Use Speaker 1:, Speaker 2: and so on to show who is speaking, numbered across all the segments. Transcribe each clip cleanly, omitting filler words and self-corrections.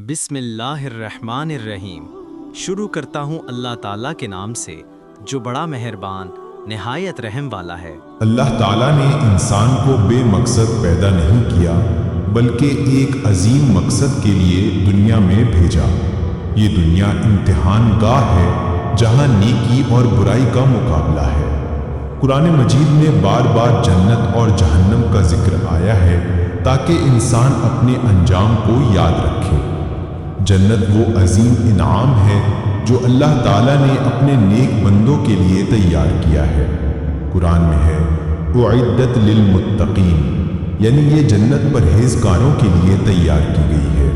Speaker 1: بسم اللہ الرحمن الرحیم۔ شروع کرتا ہوں اللہ تعالیٰ کے نام سے جو بڑا مہربان نہایت رحم والا ہے۔
Speaker 2: اللہ تعالیٰ نے انسان کو بے مقصد پیدا نہیں کیا بلکہ ایک عظیم مقصد کے لیے دنیا میں بھیجا۔ یہ دنیا امتحان گاہ ہے جہاں نیکی اور برائی کا مقابلہ ہے۔ قرآن مجید میں بار بار جنت اور جہنم کا ذکر آیا ہے تاکہ انسان اپنے انجام کو یاد رکھے۔ جنت وہ عظیم انعام ہے جو اللہ تعالیٰ نے اپنے نیک بندوں کے لیے تیار کیا ہے۔ قرآن میں ہے اعدت للمتقین، یعنی یہ جنت پرہیزگاروں کے لیے تیار کی گئی ہے۔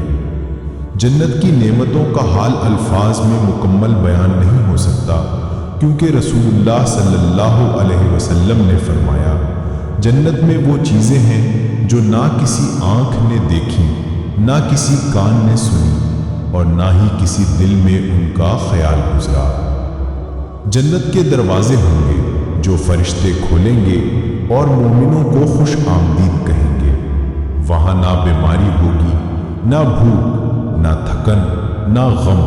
Speaker 2: جنت کی نعمتوں کا حال الفاظ میں مکمل بیان نہیں ہو سکتا، کیونکہ رسول اللہ صلی اللہ علیہ وسلم نے فرمایا، جنت میں وہ چیزیں ہیں جو نہ کسی آنکھ نے دیکھی، نہ کسی کان نے سنی اور نہ ہی کسی دل میں ان کا خیال گزرا۔ جنت کے دروازے ہوں گے جو فرشتے کھولیں گے اور مومنوں کو خوش آمدید کہیں گے۔ وہاں نہ بیماری ہوگی، نہ بھوک، نہ تھکن، نہ غم۔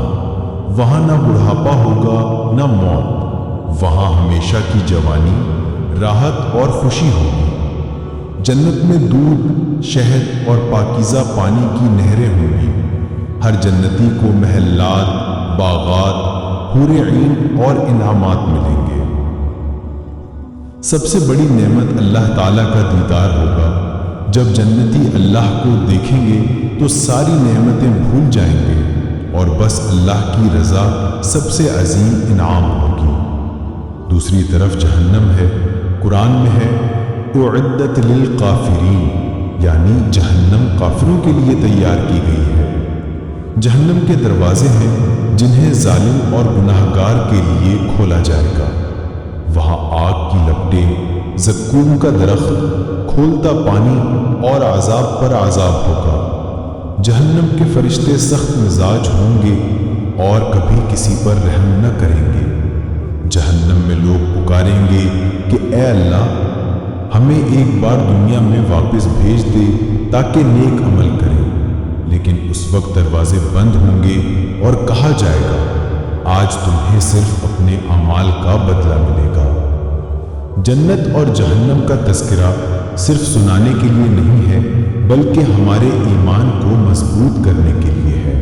Speaker 2: وہاں نہ بڑھاپا ہوگا، نہ موت۔ وہاں ہمیشہ کی جوانی، راحت اور خوشی ہوگی۔ جنت میں دودھ، شہد اور پاکیزہ پانی کی نہریں ہوں گی۔ ہر جنتی کو محلات، باغات، حور عین اور انعامات ملیں گے۔ سب سے بڑی نعمت اللہ تعالیٰ کا دیدار ہوگا۔ جب جنتی اللہ کو دیکھیں گے تو ساری نعمتیں بھول جائیں گے اور بس اللہ کی رضا سب سے عظیم انعام ہوگی۔ دوسری طرف جہنم ہے۔ قرآن میں ہے اعدت للکافرین، یعنی جہنم کافروں کے لیے تیار کی گئی ہے۔ جہنم کے دروازے ہیں جنہیں ظالم اور گناہگار کے لیے کھولا جائے گا۔ وہاں آگ کی لپٹیں، زقوم کا درخت، کھولتا پانی اور عذاب پر عذاب ہوگا۔ جہنم کے فرشتے سخت مزاج ہوں گے اور کبھی کسی پر رحم نہ کریں گے۔ جہنم میں لوگ پکاریں گے کہ اے اللہ، ہمیں ایک بار دنیا میں واپس بھیج دے تاکہ نیک عمل کریں، لیکن اس وقت دروازے بند ہوں گے اور کہا جائے گا آج تمہیں صرف اپنے اعمال کا بدلہ ملے گا۔ جنت اور جہنم کا تذکرہ صرف سنانے کے لیے نہیں ہے بلکہ ہمارے ایمان کو مضبوط کرنے کے لیے ہے۔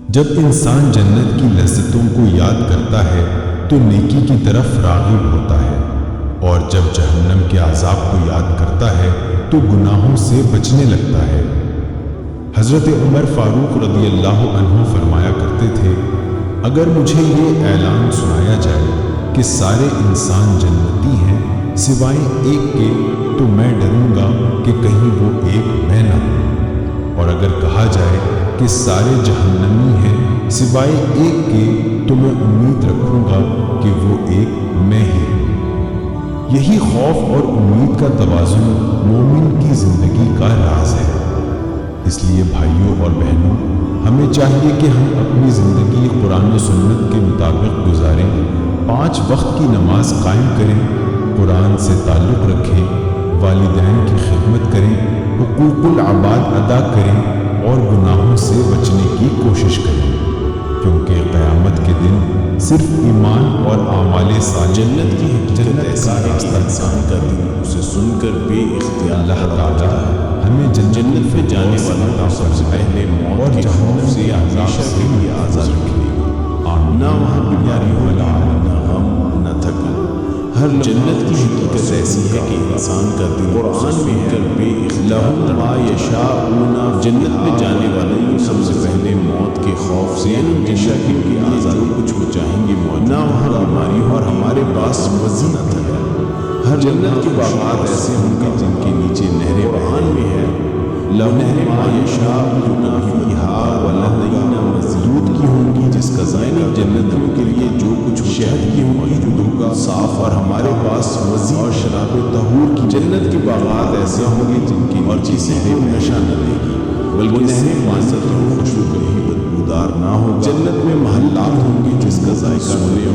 Speaker 2: جب انسان جنت کی لذتوں کو یاد کرتا ہے تو نیکی کی طرف راغب ہوتا ہے، اور جب جہنم کے عذاب کو یاد کرتا ہے تو گناہوں سے بچنے لگتا ہے۔ حضرت عمر فاروق رضی اللہ عنہ فرمایا کرتے تھے، اگر مجھے یہ اعلان سنایا جائے کہ سارے انسان جنتی ہیں سوائے ایک کے تو میں ڈروں گا کہ کہیں وہ ایک میں نہ ہوں، اور اگر کہا جائے کہ سارے جہنمی ہیں سوائے ایک کے تو میں امید رکھوں گا کہ وہ ایک میں ہی ہوں۔ یہی خوف اور امید کا توازن مومن کی زندگی کا راز ہے۔ اس لیے بھائیوں اور بہنوں، ہمیں چاہیے کہ ہم اپنی زندگی قرآن و سنت کے مطابق گزاریں، 5 وقت کی نماز قائم کریں، قرآن سے تعلق رکھیں، والدین کی خدمت کریں، حقوق العباد ادا کریں اور گناہوں سے بچنے کی کوشش کریں، کیونکہ قیامت کے دن صرف ایمان اور اعمال صالحہ جنت کا راستہ انسان کا دن اسے سن کر بے اختیار اللہ تعالیٰ ہمیں جنت میں جانے والا سب سے پہلے موت اور جہنم سے ہمیشہ کے لیے آزاد رکھے۔ نہ وہاں بیماری ہو، نہ غم، نہ تھکن۔ ہر جنت کی حقیقت ایسی ہے کہ انسان کا دل قرآن میں کر بے اختیار ما یشاءون، جنت میں جانے والے سب سے پہلے موت کے خوف سے ہمیشہ کے لیے آزاد، کچھ وہ چاہیں گے موت، نہ وہاں بیماری ہو اور ہمارے پاس مزید نہ تھا۔ ہر جنت کے باغات ایسے ہوں گے جن کے نیچے نہریں قرآن میں ہے لَهُ مَا يَشَاءُونَ فِيهَا وَلَدَيْنَا مَزِيدٌ کی ہوں گی، جس کا ذائقہ جنتیوں کے لیے جو کچھ شہد کی ہوں گی جو ہوگا صاف، اور ہمارے پاس مزید اور شراب طہور کی جنت کے باغات ایسے ہوں گے جن کی نیچے نہریں نشہ نہ لے گی بلکہ نہریں پانی کی خوشبو کہیں بدبودار نہ ہوگا۔ جنت میں محلات ہوں گے جس کا ذائقہ سونے